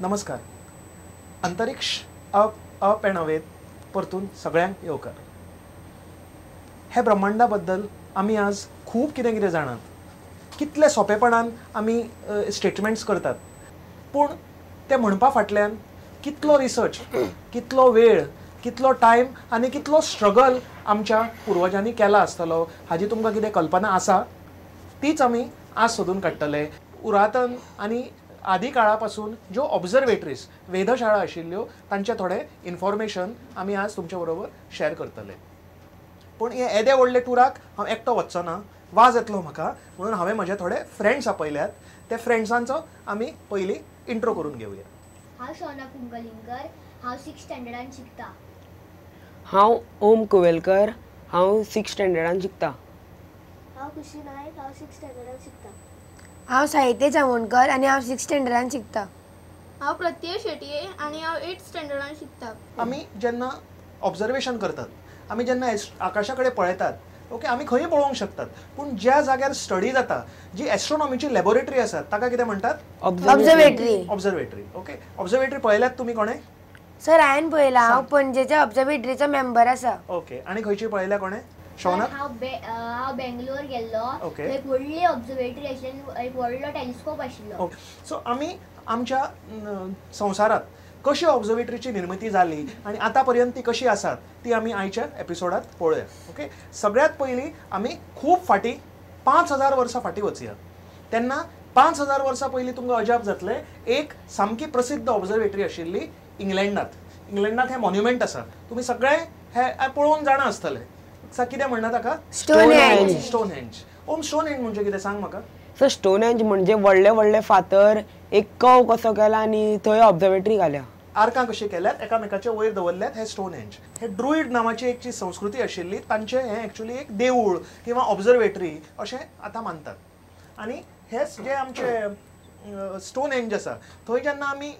नमस्कार. अंतरिक्ष up end अवेत परतून सगळ्यांक येवकार. हे ब्रह्मांडा बद्दल आमी आज खूब कितें कितें जाणात. कितले सोंपेपणान आमी स्टेटमेंट्स करतात, पूण ते म्हणपा फाटल्यान कितलो रिसर्च, कितलो वेळ, कितलो टायम आनी कितलो स्ट्रगल आमच्या पुर्वजांनी केला आसतलो हाजी तुमकां कितें कल्पना आसा? तीच आमी आज सोदून काडटले. पुरातन आनी आदी काळा पासून ज्यो ऑब्झर्वेटरीज वेधशाळा आशिल्ल्यो तांचे थोडे इन्फॉर्मेशन आमी आज तुमचे बरोबर शेअर करतले. पूण हे येदे व्हडले टुराक हांव एकटो वचचो ना, वाज येतलो म्हाका, म्हणून हांवें म्हजे थोडे फ्रेंड्स आपयल्यात. ते फ्रेंड्सांचो आमी पयलीं इंट्रो करून घेवया. हांव शोना कुंकलिंगकर, हांव 6th स्टँडर्डान शिकता. हांव ओम कुवेलकर, हांव 6th स्टँडर्डान शिकता. हांव खुशी नायक, हांव 6th स्टँडर्डान शिकता. हांव साहित्य जामोणकर आनी हांव 6th स्टँडर्डान शिकता. हांव प्रत्यय शेटये आनी हांव 8th स्टँडर्डान शिकता. आमी जेन्ना ऑब्झर्वेशन करतात, आमी जेन्ना आकाशा कडेन पळयतात, ओके, आमी खंय पळोवंक शकतात, पूण ज्या जाग्यार स्टडी जाता, जी एस्ट्रोनॉमीची लॅबोरेटरी आसा ताका कितें म्हणटात? ऑब्झर्वेटरी. ओके, ऑब्झर्वेटरी पळयल्यात तुमी कोणे? सर हांवें पळयला, हांव पणजेच्या ऑब्झर्वेटरीचो मेंबर आसा. ओके, आनी खंयची पळयल्या कोणे? शोना? हांव बेंगलोर गेल्लो. ओके. थंय व्हडली ऑब्झर्वेटरी आशिल्ली, एक व्हडलो टेलिस्कोप आशिल्लो. ओके, सो आमी आमच्या संवसारात कशी ऑब्झर्वेटरीची निर्मिती जाली आनी आतां पर्यंत ती कशी आसात ती आमी आयच्या एपिसोडात पळोवया. ओके, सगळ्यात पयलीं आमी खूब फाटीं 5000 वर्सां फाटीं वचया. तेन्ना 5000 वर्सां पयलीं तुमकां अजाप जातलें, एक सामकी प्रसिद्ध ऑब्झर्वेटरी आशिल्ली इंग्लंडांत. इंग्लंडांत हें मॉन्युमेंट आसा, तुमी सगळे हे पळोवन जाणा आसतले. कितें म्हणटा ताका? स्टोनहेंज. ओम, स्टोनहेंज म्हणजे कितें सांग म्हाका. सो स्टोनहेंज म्हणजे व्हडले व्हडले फातर एक कव कसो केला आनी थंय ऑब्झर्वेटरी घाल्या. आर्कां कशी केल्यात, एकामेकाच्या वयर दवरल्यात, हे स्टोनहेंज. हे ड्रुईड नांवाची एक जी संस्कृती आशिल्ली, तांचे हें एक्चुअली एक देवूळ किंवा ऑब्झर्वेटरी अशें आतां मानतात. आनी हेच जे आमचे स्टोनहेंज आसा, थंय जेन्ना आमी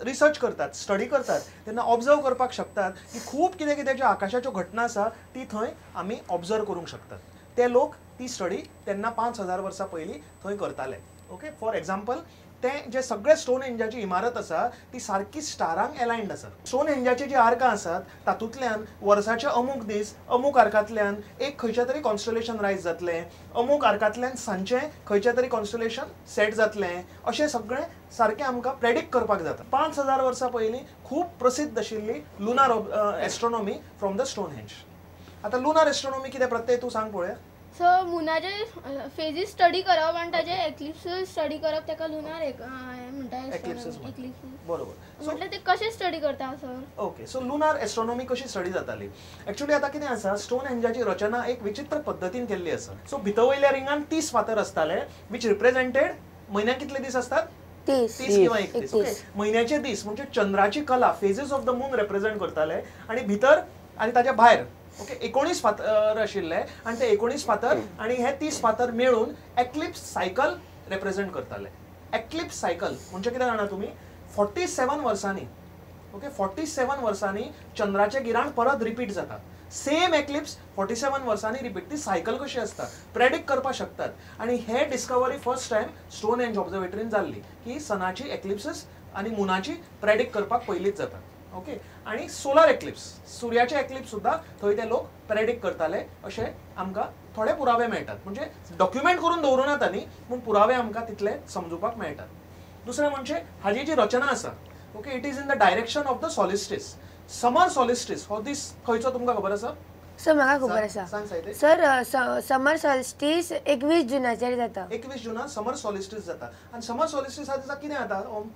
रिसर्च करतात, स्टडी करतात, तेन्ना ऑब्जर्व करपाक शकतात की खूब कितें कितें ज्यो आकाशाच्यो घटना आसा ती थंय आमी ऑब्जर्व करूंक शकतात. ते लोक ती स्टडी तेन्ना 5000 वर्सां पयलीं थंय करताले. ओके, फॉर एग्जाम्पल, तें जे सगळे स्टोनहेंजाची इमारत आसा ती सारकी स्टारांक एलायन्ड आसा. स्टोनहेंजाची जी आर्कां आसात तातूंतल्यान वर्साचे अमूक दीस अमूक आर्कांतल्यान एक खंयचें तरी कॉन्स्टलेशन रायज जातलें, अमूक आर्कांतल्यान सांजचें खंयचें तरी कॉन्स्टलेशन सेट जातलें, अशें सगळें सारकें आमकां प्रेडिक्ट करपाक जाता. 5000 वर्सां पयलीं खूब प्रसिद्ध आशिल्ली lunar astronomy from the Stonehenge. आतां लुनार एस्ट्रोनॉमी कितें प्रत्यय तूं सांग पळोवया. सो मुनाचे फेजीस स्टडी करप आनी ताजे एक्लिप्सीस स्टडी करप ताका लुनार म्हणटा. एक्लिप्सीस बरोबर. म्हटल्यार ते कशें स्टडी करता sir? Okay, so lunar astronomy कशी स्टडी जाताली. एक्चुअली आतां कितें आसा, स्टोनहेंजाची रचना एक विचित्र पद्दतीन केल्ली आसा. सो भितर वयल्या रिंगान 30 फातर आसताले, विच रिप्रेझेंटेड म्हयन्याक कितले दीस आसतात? 30 किंवा 31. ओके, म्हयन्याचे दीस म्हणजे चंद्राची कला, फेजीस ऑफ द मून रिप्रेझेंट करताले. आनी भितर आनी ताच्या भायर ओके 19 फातर आशिल्ले, आनी ते 19 फातर आनी हे 30 फातर मेळून एक्लिप्स सायकल रिप्रेझेंट करताले. एक्लिप्स सायकल म्हणजे कितें जाणा तुमी? 47 वर्सांनी, ओके, 47 वर्सांनी चंद्राचें गिराण परत रिपीट जाता. सेम एक्लिप्स 47 वर्सांनी रिपीट. ती सायकल कशी आसता प्रेडिक्ट करपाक शकतात. आनी हे डिस्कवरी फर्स्ट टायम स्टोनहेंज ऑब्झर्वेटरीन जाल्ली की सनाची एक्लिप्सीस आनी मुनाची प्रेडिक्ट करपाक पयलींच जाता. ओके, आनी सोलर एक्लिप्स, सुर्याचे एक्लिप्स सुद्दां थंय ते लोक प्रेडिक्ट करताले अशें आमकां थोडे पुरावे मेळटात. म्हणजे डॉक्युमेंट करून दवरूं नाता न्ही, पूण पुरावे आमकां तितले समजुपाक मेळटात. दुसरें म्हणजे हाजी जी रचना आसा, okay, it is in the direction of the solstice. Summer solstice हो दीस खंयचो तुमकां खबर आसा? सर म्हाका खबर आसा. सांग साहित्य. सर समर सॉल्स्टिस 21 जुनाचेर जाता. 21 जुनार समर सॉलिस्टिस जाता. आनी समर सॉलिस्टिस हा दिसा कितें जाता? ओम,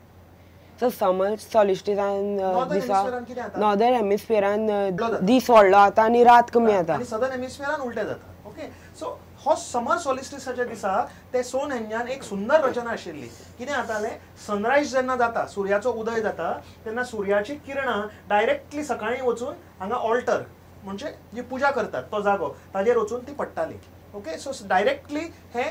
सो समर सॉलिस्टिसान दिसा कितें जाता? नॉर्दर्न हेमिस्फियरान दीस व्हडलो जाता आनी रात कमी जाता. आनी सदर्न हेमिस्फियरान उलटें जाता. ओके, सो हो समर सॉलिस्टिसाच्या दिसा ते स्टोनहेंजान एक सुंदर रचना आशिल्ली. कितें जातालें, सनरायज जेन्ना जाता, सुर्याचो उदय जाता, तेन्ना सुर्याची किरणां डायरेक्टली सकाळीं वचून हांगा ऑल्टर म्हणजे जी पुजा करतात तो जागो ताजेर वचून ती पडटाली. ओके, सो डायरेक्टली हे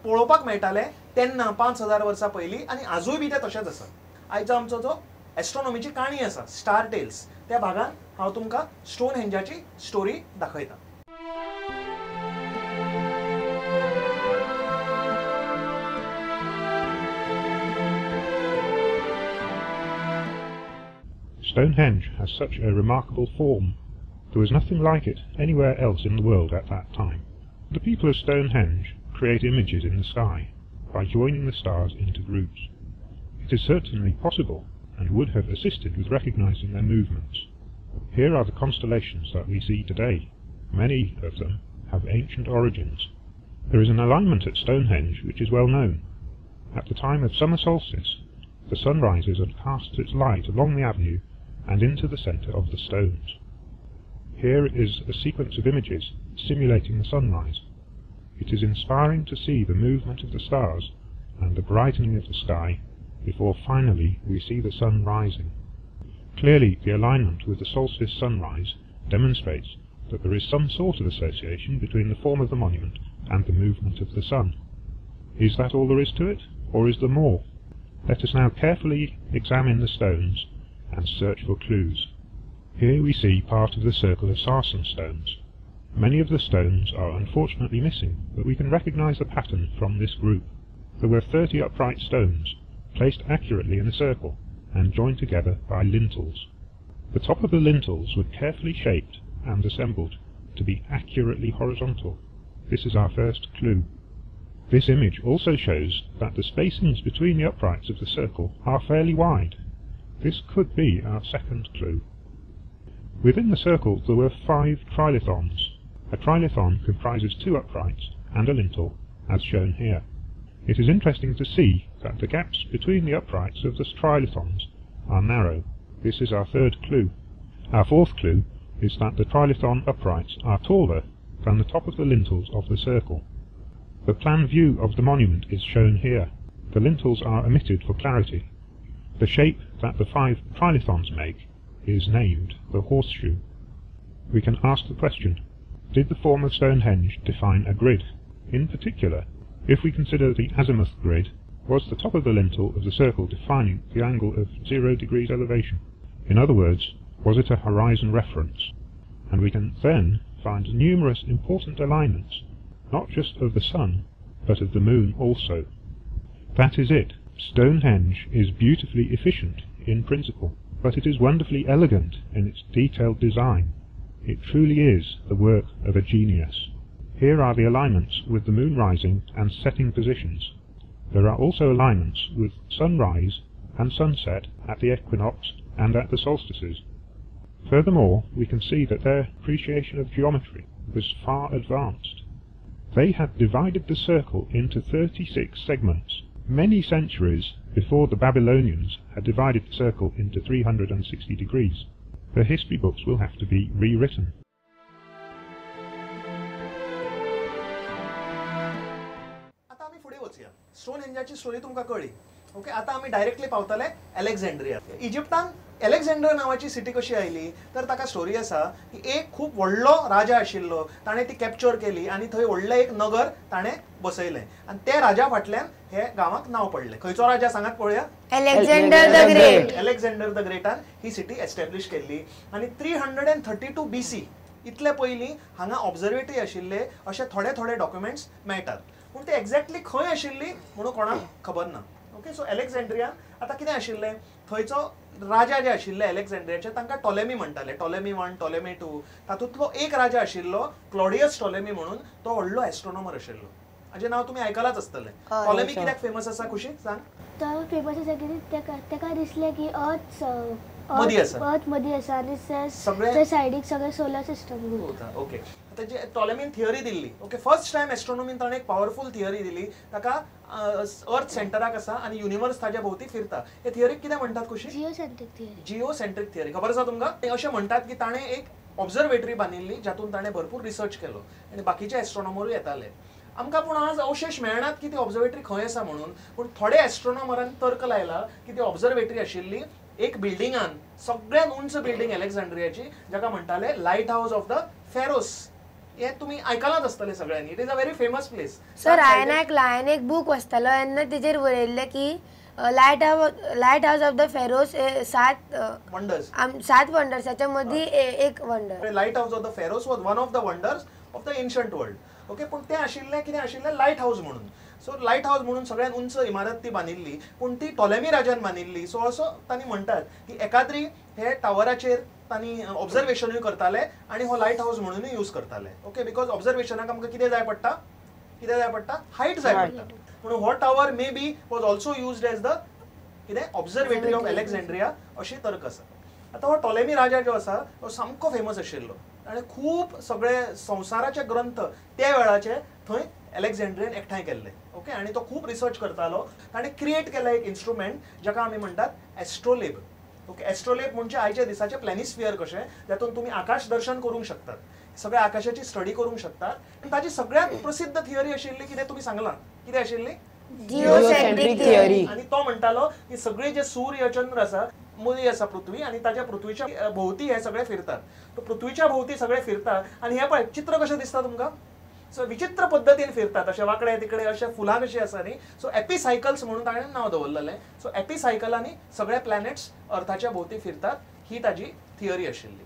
पळोवपाक मेळटालें तेन्ना 5000 वर्सां पयलीं, आनी आजूय बी ते तशेंच आसा. आयचो आमचो जो एस्ट्रोनॉमीची काणी आसा, स्टार टेल्स, त्या भागान हांव तुमकां स्टोनहेंजाची स्टोरी दाखयता. Stonehenge has such a remarkable form. There was nothing like it anywhere else in the world at that time. The people of Stonehenge create images in the sky by joining the stars into groups. It is certainly possible, and would have assisted with recognizing their movements. Here are the constellations that we see today. Many of them have ancient origins. There is an alignment at Stonehenge which is well known. At the time of summer solstice, the sun rises and casts its light along the avenue and into the centre of the stones. Here is a sequence of images simulating the sunrise. It is inspiring to see the movement of the stars and the brightening of the sky before finally we see the sun rising. Clearly, the alignment with the solstice sunrise demonstrates that there is some sort of association between the form of the monument and the movement of the sun. Is that all there is to it, or is there more? Let us now carefully examine the stones and search for clues. Here we see part of the circle of sarsen stones. Many of the stones are unfortunately missing, but we can recognize the pattern from this group. There were 30 upright stones, placed accurately in a circle, and joined together by lintels. The top of the lintels were carefully shaped and assembled to be accurately horizontal. This is our first clue. This image also shows that the spacings between the uprights of the circle are fairly wide. This could be our second clue. Within the circle there were 5 trilithons. A trilithon comprises 2 uprights and a lintel, as shown here. It is interesting to see that the gaps between the uprights of the trilithons are narrow. This is our third clue. Our fourth clue is that the trilithon uprights are taller than the top of the lintels of the circle. The plan view of the monument is shown here. The lintels are omitted for clarity. The shape that the 5 trilithons make is named the horseshoe. We can ask the question, did the form of Stonehenge define a grid? In particular, if we consider the azimuth grid, was the top of the lintel of the circle defining the angle of 0 degrees elevation? In other words, was it a horizon reference? And we can then find numerous important alignments, not just of the sun, but of the moon also. That is it. Stonehenge is beautifully efficient in principle, but it is wonderfully elegant in its detailed design. It truly is the work of a genius. Here are the alignments with the moon rising and setting positions. There are also alignments with sunrise and sunset at the equinox and at the solstices. Furthermore, we can see that their appreciation of geometry was far advanced. They had divided the circle into 36 segments, many centuries before the Babylonians had divided the circle into 360 degrees. The history books will have to be rewritten. आता आम्ही पुढे वचूया. स्टोनहेंजाची story तुमका कळली. Okay, आता आम्ही directly पावतले Alexandria. इजिप्तान Alexander नावाची city कशी आयली तर ताका स्टोरी आसा की एक खूप व्हडलो राजा आशिल्लो, ताणें ती कॅप्चर केली आनी थंय व्हडलें एक नगर ताणें बसयलें आनी ते राजा फाटल्यान हे गांवाक नांव पडलें. खंयचो राजा सांगात पळोवया. Alexander the Great. Alexander the ग्रेटान ही सिटी एस्टॅब्लिश केल्ली आनी 332 BC इतले पयलीं हांगा ऑब्झर्वेटरी आशिल्ले अशे थोडे थोडे डॉक्युमेंट्स मेळटात, पूण ते एक्झॅक्टली खंय आशिल्ली म्हणून कोणाक खबर ना. ओके, सो अलेक्झांड्रियान आतां कितें आशिल्लें, थंयचो राजा जे आशिल्ले अलेक्झांड्रियाचे तांकां टॉलेमी म्हणटाले. Ptolemy 1, Ptolemy 2. तातूंतलो एक राजा आशिल्लो क्लॉडियस टॉलेमी म्हणून, तो व्हडलो एस्ट्रोनॉमर आशिल्लो. हाचें नांव तुमी आयकलांच आसतलें. टॉलेमी कित्याक फेमस आसा खुशी सांग. तो फेमस आसा कित्याक ताका दिसलें की अर्थ मदीं आसा आनी सगळे सायडीक सगळे सोलर सिस्टम उरता. ओके, आतां जे टॉलेमीन थियरी दिल्ली, ओके, फर्स्ट टायम एस्ट्रोनॉमीन ताणें एक पावरफूल थियरी दिली. ताका अर्थ सेंटराक आसा आनी युनिवर्स ताच्या भोवती फिरता. हे थियरीक कितें म्हणटात खुशी? जिओसेंट्रीक थियरी. खबर आसा तुमकां? अशें म्हणटात की ताणें एक ऑब्झर्वेटरी बांदिल्ली जातून ताणें भरपूर रिसर्च केलो आनी बाकीचे एस्ट्रोनॉमरूय येताले. आमकां पूण आज अवशेश मेळनात की ती ऑब्झर्वेटरी खंय आसा म्हणून, पूण थोडे एस्ट्रोनॉमरान तर्क लायला की ती ऑब्झर्वेटरी आशिल्ली एक बिल्डिंगान, सगळ्यात उंच बिल्डिंग अलेक्झांड्रियाची, जाका म्हणटाले light house of the ferrous. हे तुम्ही आयकलांच आसतले सगळ्यांनी. It is a very famous place. Sir हांवें आयकलां, हांवें एक बूक वाचतालो तेन्ना तेजेर बरयल्लें की light house of the ferrous 7 वंडर्साच्या मदीं एक wonder. Light house of the ferrous was one of the wonders of the ancient world. Okay, पूण तें आशिल्लें कितें आशिल्लें लायट हाऊस म्हणून. सो लायट हाऊस म्हणून सगळ्यात उंच इमारत ती बांदिल्ली, पूण ती टॉलेमी राजान बांदिल्ली. सो असो तांणी म्हणटात की एकाद्री हे टावराचेर तांणी ऑब्झर्वेशनूय करताले आनी हो लायट हाऊस म्हणूनय यूज करताले. ओके, बिकॉज ऑब्झर्वेशनाक आमकां कितें जाय पडटा, हायट जाय पडटा. म्हणून हो tower maybe was also used as the कितें ऑब्झर्वेटरी ऑफ अलेक्झांड्रिया अशी तर्क आसा. आता हो टॉलेमी राजा जो आसा तो सामको फेमस आशिल्लो आनी खूब सगळे संवसाराचे ग्रंथ त्या वेळाचे थंय अलेक्झांड्रियन एकठांय केल्ले. ओके, आनी तो खूब रिसर्च करतालो. ताणें क्रिएट केला एक इन्स्ट्रुमेंट जाका आमी म्हणटात एस्ट्रोलेब. ओके, एस्ट्रोलेब म्हणजे आयच्या दिसाचे प्लॅनिस्फियर कशें, जातून तुमी आकाश दर्शन करूंक शकतात, सगळ्या आकाशाची स्टडी करूंक शकतात. आनी ताची सगळ्यात प्रसिद्ध थियरी आशिल्ली कितें तुमी सांगलां, कितें आशिल्ली? जिओसेंट्रिक थियरी. आणि तो म्हणतालो की सगळे जे सूर्य चंद्र आसा, मुली आसा पृथ्वी, आणि ताच्या पृथ्वीच्या भोवती हे सगळे फिरतात. तो पृथ्वीच्या भोवती सगळे फिरतात आणि हे पळय चित्र कशें दिसता तुमकां, सो विचित्र पद्दतीन फिरतात, अशे वाकडे तिकडे अशे फुलां कशी आसा न्ही. सो एपिसायकल्स म्हणून ताणें नांव दवरलेलें. सो एपिसायकलांनी सगळे प्लॅनेट्स अर्थाच्या भोवती फिरतात, ही ताजी थियरी आशिल्ली.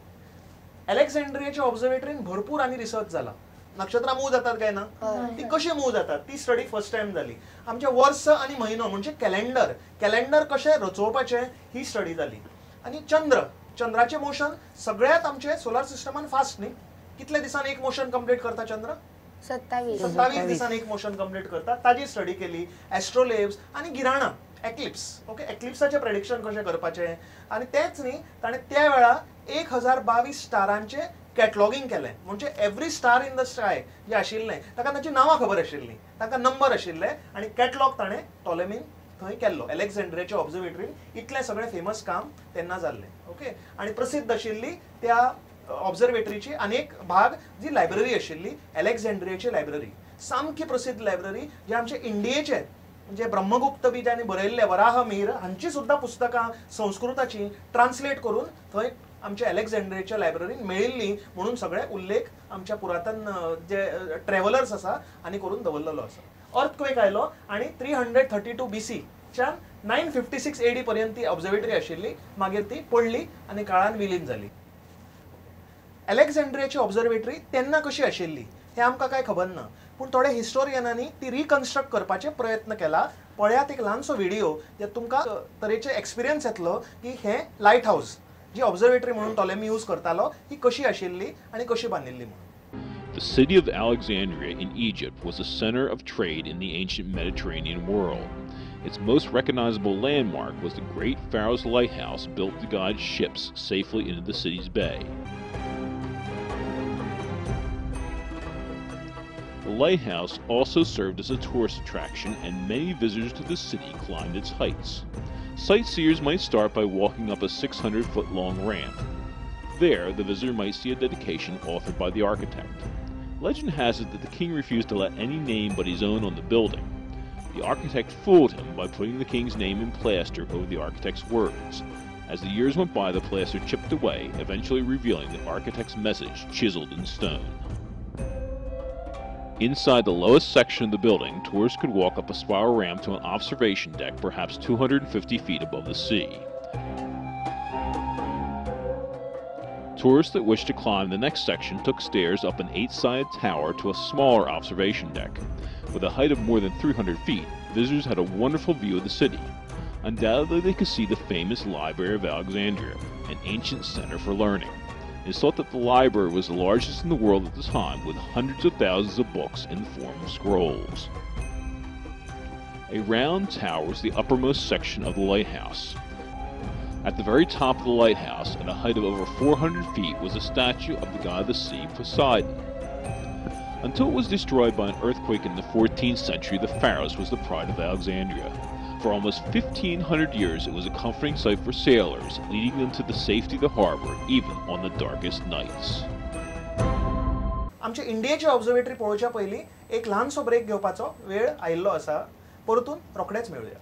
अलेक्झांड्रियाचे ऑब्झर्वेटरीन भरपूर आनी रिसर्च जाला. नक्षत्रां मूव जातात काय ना, ती कशी मूव जातात ती स्टडी फर्स्ट टाइम जाली. आमचे वर्स आणि महिनो म्हणजे कॅलेंडर कशें रचोवपाचे ही स्टडी जाली. आणि चंद्राचे मोशन सगळ्यात आमचे सोलार सिस्टमान फास्ट न्ही. कितले दिसान एक मोशन कंप्लीट करता चंद्र? 27 दिसान एक मोशन कंप्लीट करता. ताजी स्टडी केली. एस्ट्रोलेब्स आणि गिराणा एक्लिप्स. ओके, एक्लिप्साचे प्रेडिक्शन कशें करपाचें. आणि तेच न्ही, ताणें त्या वेळा 1022 स्टारांचे कॅटलॉगिंग केलें. म्हणजे every star in the sky जे आशिल्लें ताका ताची नांवां खबर आशिल्लीं, ताका नंबर आशिल्ले, आनी कॅटलॉग ताणें टॉलेमीन थंय केल्लो. अलेक्झांड्रियाच्या ऑब्झर्वेटरीन इतलें सगळें फेमस काम तेन्ना जाल्लें. ओके, आनी प्रसिद्ध आशिल्ली त्या ऑब्झर्वेटरीची अनेक भाग जी लायब्ररी आशिल्ली, अलेक्झांड्रियाची लायब्ररी, सामकी प्रसिद्ध लायब्ररी, जे आमचे इंडियेचे म्हणजे ब्रह्मगुप्त बी ज्यांनी बरयल्ले, वराह मिहीर हांची सुद्धा पुस्तकां संस्कृताची ट्रान्सलेट करून थंय आमच्या अलेक्झांड्रियाच्या लायब्ररीन मेळिल्ली म्हणून सगळे उल्लेख आमच्या पुरातन जे ट्रॅव्हलर्स आसा आनी करून दवरलेलो आसा. अर्थक्वेक आयलो आनी 332 BC च्या 956 AD पर्यंत ती ऑब्झर्वेटरी आशिल्ली. मागीर ती पडली आनी काळान विलीन जाली. अलेक्झांड्रियाची ऑब्झर्वेटरी तेन्ना कशी आशिल्ली हे आमकां कांय खबर ना, पूण थोड्या हिस्टोरियनांनी ती रिकन्स्ट्रक्ट करपाचे प्रयत्न केला. पळयात एक ल्हानसो व्हिडिओ जे तुमकां तरेचे एक्सपिरियन्स येतलो की हे लायट हाऊस जी ऑब्झर्वेटरी म्हणून टॉलेमी यूज करतालो ही कशी आशिल्ली आणि कशी बांदिल्ली म्हणून. The city of Alexandria in Egypt was a center of trade in the ancient Mediterranean world. Its most recognizable landmark was the Great Pharaoh's Lighthouse, built to guide ships safely into the city's bay. The lighthouse also served as a tourist attraction, and many visitors to the city climbed its heights. Sightseers might start by walking up a 600-foot-long ramp. There, the visitor might see a dedication authored by the architect. Legend has it that the king refused to let any name but his own on the building. The architect fooled him by putting the king's name in plaster over the architect's words. As the years went by, the plaster chipped away, eventually revealing the architect's message chiseled in stone. Inside the lowest section of the building, tourists could walk up a spiral ramp to an observation deck perhaps 250 feet above the sea. Tourists that wished to climb the next section took stairs up an 8-sided tower to a smaller observation deck. With a height of more than 300 feet, visitors had a wonderful view of the city. Undoubtedly, they could see the famous Library of Alexandria, an ancient center for learning. It is thought that the library was the largest in the world at the time, with hundreds of thousands of books in the form of scrolls. A round tower was the uppermost section of the lighthouse. At the very top of the lighthouse, at a height of over 400 feet, was a statue of the god of the sea, Poseidon. Until it was destroyed by an earthquake in the 14th century, the Pharos was the pride of Alexandria. For almost 1,500 years, it was a comforting sight for sailors, leading them to the safety of the harbor, even on the darkest nights. आमच्या इंडियाची observatory पळोवच्या पयलीं एक ल्हानसो break घेवपाचो वेळ आयिल्लो आसा. परतून रोखडेच मेळुया.